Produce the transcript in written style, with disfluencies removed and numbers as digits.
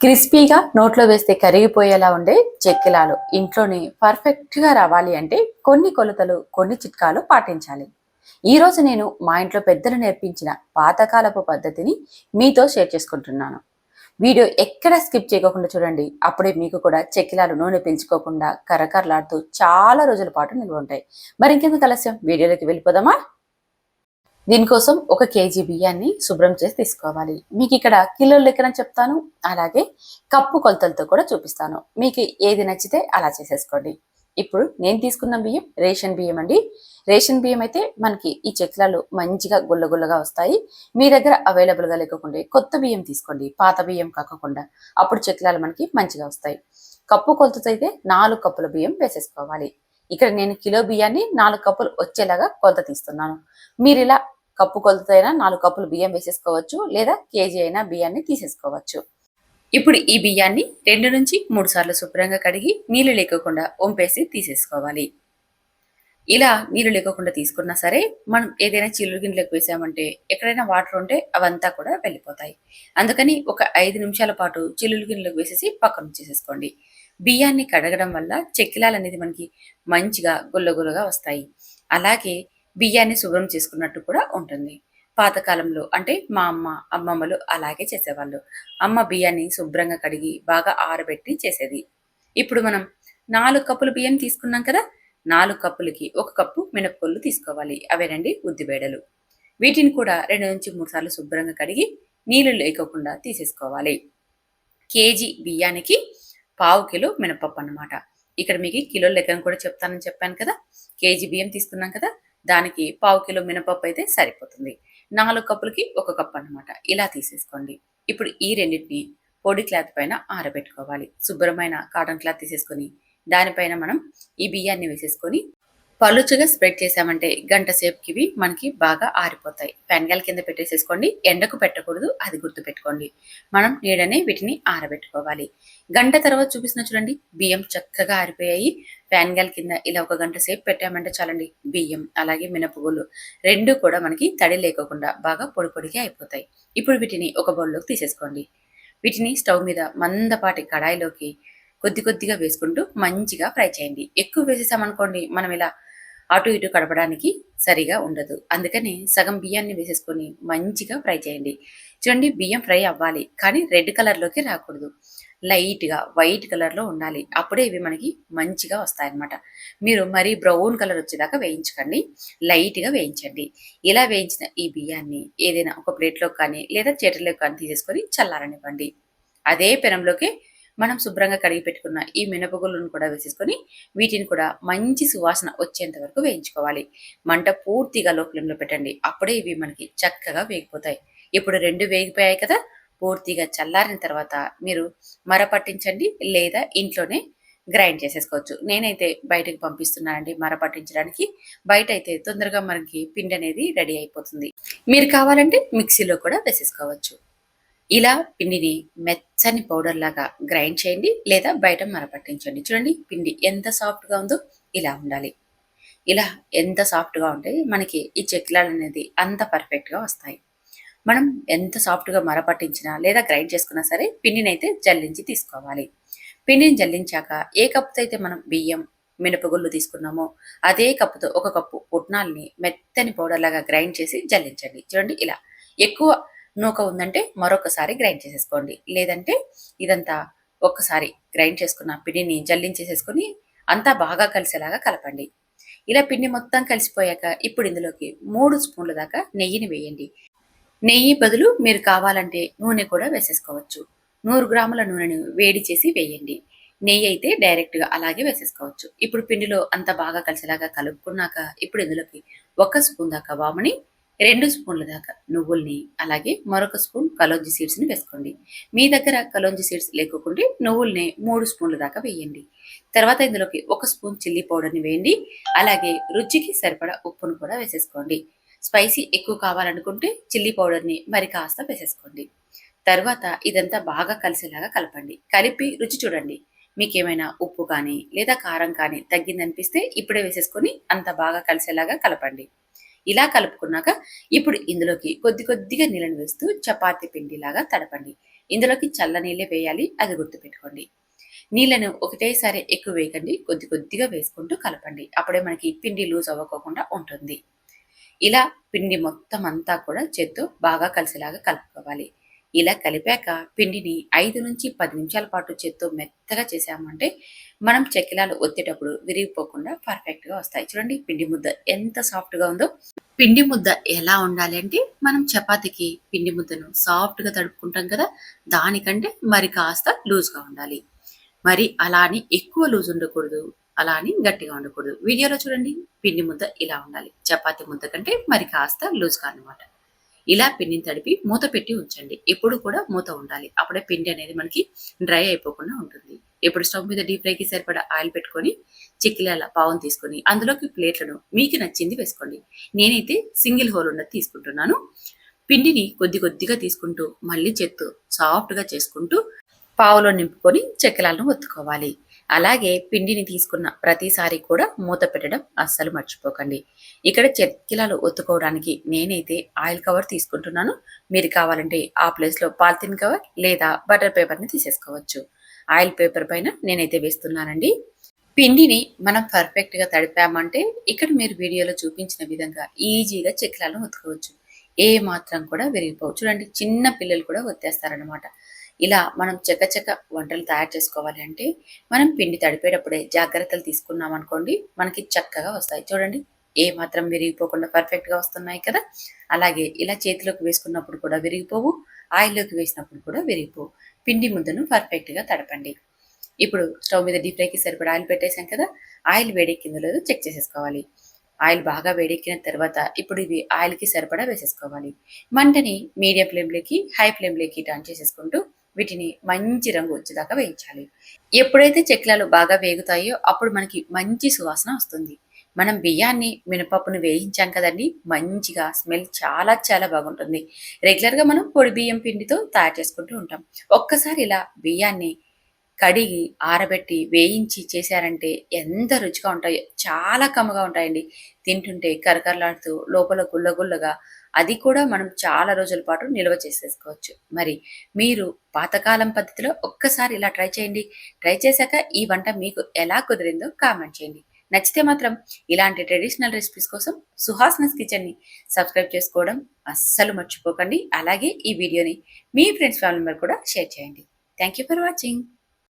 క్రిస్పీగా నోట్లో వేస్తే కరిగిపోయేలా ఉండే చెక్కిలాలు ఇంట్లోనే పర్ఫెక్ట్గా రావాలి అంటే కొన్ని కొలతలు కొన్ని చిట్కాలు పాటించాలి. ఈరోజు నేను మా ఇంట్లో పెద్దలు నేర్పించిన పాతకాలపు పద్ధతిని మీతో షేర్ చేసుకుంటున్నాను. వీడియో ఎక్కడ స్కిప్ చేయకుండా చూడండి. అప్పుడే మీకు కూడా చెక్కిలాలు నూనె పీల్చుకోకుండా కరకరలాడుతూ చాలా రోజుల పాటు నిల్వ ఉంటాయి. మరి ఇంకెందుకు ఆలస్యం, వీడియోలోకి వెళ్ళిపోదామా? దీనికోసం 1 కేజీ బియ్యాన్ని శుభ్రం చేసి తీసుకోవాలి. మీకు ఇక్కడ కిలోల లెక్కన చెప్తాను, అలాగే కప్పు కొలతలతో కూడా చూపిస్తాను. మీకు ఏది నచ్చితే అలా చేసేసుకోండి. ఇప్పుడు నేను తీసుకున్న బియ్యం రేషన్ బియ్యం అండి. రేషన్ బియ్యం అయితే మనకి ఈ చెక్లాలు మంచిగా గుల్లగుల్లగా వస్తాయి. మీ దగ్గర అవైలబుల్గా లేకపోతే కొత్త బియ్యం తీసుకోండి, పాత బియ్యం కాకుండా. అప్పుడు చెక్లాలు మనకి మంచిగా వస్తాయి. కప్పు కొలతతో అయితే 4 కప్పుల బియ్యం వేసేసుకోవాలి. ఇక్కడ నేను కిలో బియ్యాన్ని 4 కప్పులు వచ్చేలాగా కొలత తీస్తున్నాను. మీరు ఇలా కప్పు కొలత అయినా 4 కప్పులు బియ్యం వేసేసుకోవచ్చు, లేదా కేజీ అయినా బియ్యాన్ని తీసేసుకోవచ్చు. ఇప్పుడు ఈ బియ్యాన్ని 2 నుంచి 3 సార్లు శుభ్రంగా కడిగి నీళ్లు లేకుండా వంపేసి తీసేసుకోవాలి. ఇలా నీళ్లు లేకుండా తీసుకున్నా సరే మనం ఏదైనా చిల్లులు గిన్నెలకు వేసామంటే ఎక్కడైనా వాటర్ ఉంటే అవంతా కూడా వెళ్ళిపోతాయి. అందుకని ఒక 5 నిమిషాల పాటు చిల్లులు గిన్నెలకు వేసేసి పక్కన చేసేసుకోండి. బియ్యాన్ని కడగడం వల్ల చెక్కిలాలు అనేది మనకి మంచిగా గుల్లగుల్లగా వస్తాయి. అలాగే బియ్యాన్ని శుభ్రం చేసుకున్నట్టు కూడా ఉంటుంది. పాతకాలంలో అంటే మా అమ్మమ్మలు అలాగే చేసేవాళ్ళు. అమ్మ బియ్యాన్ని శుభ్రంగా కడిగి బాగా ఆరబెట్టి చేసేది. ఇప్పుడు మనం 4 కప్పులు బియ్యం తీసుకున్నాం కదా, 4 కప్పులకి 1 కప్పు మినపగుళ్ళు తీసుకోవాలి. అవేనండి ఉద్దిబేడలు. వీటిని కూడా 2 నుంచి 3 సార్లు శుభ్రంగా కడిగి నీళ్లు లేకోకుండా తీసేసుకోవాలి. కేజీ బియ్యానికి 1/2 కిలో మినపప్పు అన్నమాట. ఇక్కడ మీకు కిలోల లెక్కను కూడా చెప్తానని చెప్పాను కదా. కేజీ బియ్యం తీసుకున్నాం కదా, దానికి 1/2 కిలో మినపప్పు అయితే సరిపోతుంది. 4 కప్పులకి 1 కప్పు అన్నమాట. ఇలా తీసేసుకోండి. ఇప్పుడు ఈ రెండింటిని పొడి క్లాత్ పైన ఆరబెట్టుకోవాలి. శుభ్రమైన కాటన్ క్లాత్ తీసేసుకొని దానిపైన మనం ఈ బియ్యాన్ని వేసేసుకొని పలుచగా స్ప్రెడ్ చేసామంటే గంట సేపుకి ఇవి మనకి బాగా ఆరిపోతాయి. ఫ్యాన్ గాలి కింద పెట్టేసేసుకోండి. ఎండకు పెట్టకూడదు, అది గుర్తు పెట్టుకోండి. మనం నీడనే వీటిని ఆరబెట్టుకోవాలి. గంట తర్వాత చూపిస్తున్న చూడండి, బియ్యం చక్కగా ఆరిపోయాయి. ఫ్యాన్ గాలి కింద ఇలా 1 గంట సేపు పెట్టామంటే చాలండి, బియ్యం అలాగే మినపగుళ్ళు 2 కూడా మనకి తడి లేకోకుండా బాగా పొడి పొడిగా అయిపోతాయి. ఇప్పుడు వీటిని ఒక బౌల్లోకి తీసేసుకోండి. వీటిని స్టవ్ మీద మందపాటి కడాయిలోకి కొద్ది కొద్దిగా వేసుకుంటూ మంచిగా ఫ్రై చేయండి. ఎక్కువ వేసేసామనుకోండి మనం ఇలా అటు ఇటు కడపడానికి సరిగా ఉండదు. అందుకని సగం బియ్యాన్ని వేసేసుకొని మంచిగా ఫ్రై చేయండి. చూడండి, బియ్యం ఫ్రై అవ్వాలి, కానీ రెడ్ కలర్లోకి రాకూడదు. లైట్గా వైట్ కలర్లో ఉండాలి. అప్పుడే ఇవి మనకి మంచిగా వస్తాయన్నమాట. మీరు మరీ బ్రౌన్ కలర్ వచ్చేదాకా వేయించకండి, లైట్గా వేయించండి. ఇలా వేయించిన ఈ బియ్యాన్ని ఏదైనా ఒక ప్లేట్లో కానీ లేదా చేతుల్లోకి కానీ తీసేసుకొని చల్లారనివ్వండి. అదే పెనంలోకి మనం శుభ్రంగా కడిగి పెట్టుకున్న ఈ మినపగుళ్ళను కూడా వేసేసుకొని వీటిని కూడా మంచి సువాసన వచ్చేంత వరకు వేయించుకోవాలి. మంట పూర్తిగా లో ఫ్లేమ్లో పెట్టండి. అప్పుడే ఇవి మనకి చక్కగా వేగిపోతాయి. ఇప్పుడు 2 వేగిపోయాయి కదా, పూర్తిగా చల్లారిన తర్వాత మీరు మర పట్టించండి, లేదా ఇంట్లోనే గ్రైండ్ చేసేసుకోవచ్చు. నేనైతే బయటకు పంపిస్తున్నానండి మర పట్టించడానికి. బయట అయితే తొందరగా మనకి పిండి అనేది రెడీ అయిపోతుంది. మీరు కావాలంటే మిక్సీలో కూడా వేసేసుకోవచ్చు. ఇలా పిండిని మెత్తని పౌడర్ లాగా గ్రైండ్ చేయండి, లేదా బయట మరపట్టించండి. చూడండి, పిండి ఎంత సాఫ్ట్గా ఉందో ఇలా ఉండాలి. ఇలా ఎంత సాఫ్ట్గా ఉంటే మనకి ఈ చెక్లాలు అనేది అంత పర్ఫెక్ట్గా వస్తాయి. మనం ఎంత సాఫ్ట్గా మరపట్టించినా లేదా గ్రైండ్ చేసుకున్నా సరే పిండిని అయితే జల్లించి తీసుకోవాలి. పిండిని జల్లించాక ఏ కప్పుతో అయితే మనం బియ్యం మినపగుళ్ళు తీసుకున్నామో అదే కప్పుతో 1 కప్పు పుట్నాల్ని మెత్తని పౌడర్ లాగా గ్రైండ్ చేసి జల్లించండి. చూడండి, ఇలా ఎక్కువ నూక ఉందంటే మరొకసారి గ్రైండ్ చేసేసుకోండి, లేదంటే ఇదంతా ఒక్కసారి గ్రైండ్ చేసుకున్న పిండిని జల్లించేసేసుకొని అంతా బాగా కలిసేలాగా కలపండి. ఇలా పిండి మొత్తం కలిసిపోయాక ఇప్పుడు ఇందులోకి 3 స్పూన్ల దాకా నెయ్యిని వేయండి. నెయ్యి బదులు మీరు కావాలంటే నూనె కూడా వేసేసుకోవచ్చు. 100 గ్రాముల నూనెను వేడి చేసి వేయండి. నెయ్యి అయితే డైరెక్ట్గా అలాగే వేసేసుకోవచ్చు. ఇప్పుడు పిండిలో అంత బాగా కలిసేలాగా కలుపుకున్నాక ఇప్పుడు ఇందులోకి 1 స్పూన్ దాకా వాముని, 2 స్పూన్ల దాకా నువ్వుల్ని, అలాగే మరొక స్పూన్ కలోంజి సీడ్స్ని వేసుకోండి. మీ దగ్గర కలోంజి సీడ్స్ లేకుంటే నువ్వుల్ని 3 స్పూన్ల దాకా వేయండి. తర్వాత ఇందులోకి 1 స్పూన్ చిల్లీ పౌడర్ని వేయండి. అలాగే రుచికి సరిపడా ఉప్పును కూడా వేసేసుకోండి. స్పైసీ ఎక్కువ కావాలనుకుంటే చిల్లీ పౌడర్ని మరి కాస్త వేసేసుకోండి. తర్వాత ఇదంతా బాగా కలిసేలాగా కలపండి. కలిపి రుచి చూడండి. మీకేమైనా ఉప్పు కానీ లేదా కారం కానీ తగ్గిందనిపిస్తే ఇప్పుడే వేసేసుకొని అంత బాగా కలిసేలాగా కలపండి. ఇలా కలుపుకున్నాక ఇప్పుడు ఇందులోకి కొద్ది కొద్దిగా నీళ్ళని వేస్తూ చపాతీ పిండిలాగా తడపండి. ఇందులోకి చల్ల నీళ్ళే వేయాలి, అది గుర్తుపెట్టుకోండి. నీళ్ళను ఒకటేసారి ఎక్కువ వేయకండి, కొద్ది కొద్దిగా వేసుకుంటూ కలపండి. అప్పుడే మనకి పిండి లూజ్ అవ్వకోకుండా ఉంటుంది. ఇలా పిండి మొత్తం అంతా కూడా చేత్తో బాగా కలిసేలాగా కలుపుకోవాలి. ఇలా కలిపాక పిండిని 5-10 నిమిషాల పాటు చేత్తో మెత్తగా చేసామంటే మనం చెక్కిలాలు ఒత్తేటప్పుడు విరిగిపోకుండా పర్ఫెక్ట్‌గా వస్తాయి. చూడండి పిండి ముద్ద ఎంత సాఫ్ట్‌గా ఉందో. పిండి ముద్ద ఎలా ఉండాలి అంటే, మనం చపాతీకి పిండి ముద్దను సాఫ్ట్‌గా తడుపుకుంటాం కదా! దానికంటే మరి కాస్త లూజ్‌గా ఉండాలి. మరి అలా అని ఎక్కువ లూజ్ ఉండకూడదు. అలా అని గట్టిగా ఉండకూడదు. వీడియోలో చూడండి పిండి ముద్ద ఇలా ఉండాలి. చపాతీ ముద్ద కంటే మరి కాస్త లూజ్‌గా అన్నమాట. ఇలా పిండిని తడిపి మూత పెట్టి ఉంచండి. ఎప్పుడు కూడా మూత ఉండాలి. అప్పుడే పిండి అనేది మనకి డ్రై అయిపోకుండా ఉంటుంది. ఇప్పుడు స్టవ్ మీద డీప్ ఫ్రైకి సరిపడా ఆయిల్ పెట్టుకొని చెక్కిలాల పావును తీసుకొని అందులోకి ప్లేట్లను మీకు నచ్చింది వేసుకోండి. నేనైతే సింగిల్ హోల్ ఉన్నది తీసుకుంటున్నాను. పిండిని కొద్ది కొద్దిగా తీసుకుంటూ మళ్ళీ చేత్తో సాఫ్ట్‌గా చేసుకుంటూ పావులో నింపుకొని చెక్కిలాలను ఒత్తుకోవాలి. అలాగే పిండిని తీసుకున్న ప్రతిసారి కూడా మూత పెట్టడం అస్సలు మర్చిపోకండి. ఇక్కడ చెక్కిలాలు ఒత్తుకోవడానికి నేనైతే ఆయిల్ కవర్ తీసుకుంటున్నాను. మీరు కావాలంటే ఆ ప్లేస్‌లో పాలిథిన్ కవర్ లేదా బటర్ పేపర్‌ని తీసేసుకోవచ్చు. ఆయిల్ పేపర్ పైన నేనైతే వేస్తున్నానండి. పిండిని మనం పర్ఫెక్ట్‌గా తడిపామంటే ఇక్కడ మీరు వీడియోలో చూపించిన విధంగా ఈజీగా చెక్కిలాలను ఒత్తుకోవచ్చు. ఏ మాత్రం కూడా విరిగిపోవు. చూడండి చిన్న పిల్లలు కూడా ఒత్తేస్తారనమాట. ఇలా మనం చకచక వంటలు తయారు చేసుకోవాలి అంటే మనం పిండి తడిపేటప్పుడే జాగ్రత్తలు తీసుకున్నామనుకోండి మనకి చక్కగా వస్తాయి. చూడండి ఏ మాత్రం విరిగిపోకుండా పర్ఫెక్ట్‌గా వస్తున్నాయి కదా! అలాగే ఇలా చేతిలోకి వేసుకున్నప్పుడు కూడా విరిగిపోవు. ఆయిల్‌లోకి వేసినప్పుడు కూడా విరిగిపోవు. పిండి ముద్దను పర్ఫెక్ట్‌గా తడపండి. ఇప్పుడు స్టవ్ మీద డీప్ ఫ్రైకి సరిపడా ఆయిల్ పెట్టేసాం కదా! ఆయిల్ వేడెక్కిందో లేదో చెక్ చేసేసుకోవాలి. ఆయిల్ బాగా వేడెక్కిన తర్వాత ఇప్పుడు ఇవి ఆయిల్‌కి సరిపడా వేసేసుకోవాలి. మంటని మీడియం ఫ్లేమ్‌లోకి, హై ఫ్లేమ్‌లోకి టర్న్ చేసేసుకుంటూ వీటిని మంచి రంగు వచ్చేదాకా వేయించాలి. ఎప్పుడైతే చెక్కిలాలు బాగా వేగుతాయో అప్పుడు మనకి మంచి సువాసన వస్తుంది. మనం బియ్యాన్ని, మినపప్పును వేయించాం కదండీ! మంచిగా స్మెల్ చాలా చాలా బాగుంటుంది. రెగ్యులర్‌గా మనం పొడి బియ్యం పిండితో తయారు చేసుకుంటూ ఉంటాం. ఒక్కసారి ఇలా బియ్యాన్ని కడిగి, ఆరబెట్టి, వేయించి చేశారంటే ఎంత రుచిగా ఉంటాయో. చాలా కమ్మగా ఉంటాయండి. తింటుంటే కరకరలాడుతూ లోపల గుల్ల గుల్లగా అది కూడా మనం చాలా రోజుల పాటు నిల్వ చేసేసుకోవచ్చు. మరి మీరు పాతకాలం పద్ధతిలో ఒక్కసారి ఇలా ట్రై చేయండి. ట్రై చేశాక ఈ వంట మీకు ఎలా కుదిరిందో కామెంట్ చేయండి. నచ్చితే మాత్రం ఇలాంటి ట్రెడిషనల్ రెసిపీస్ కోసం సుహాసినీస్ కిచెన్‌ని సబ్స్క్రైబ్ చేసుకోవడం అస్సలు మర్చిపోకండి. అలాగే ఈ వీడియోని మీ ఫ్రెండ్స్, ఫ్యామిలీ మెంబర్ కూడా షేర్ చేయండి. Thank you for watching.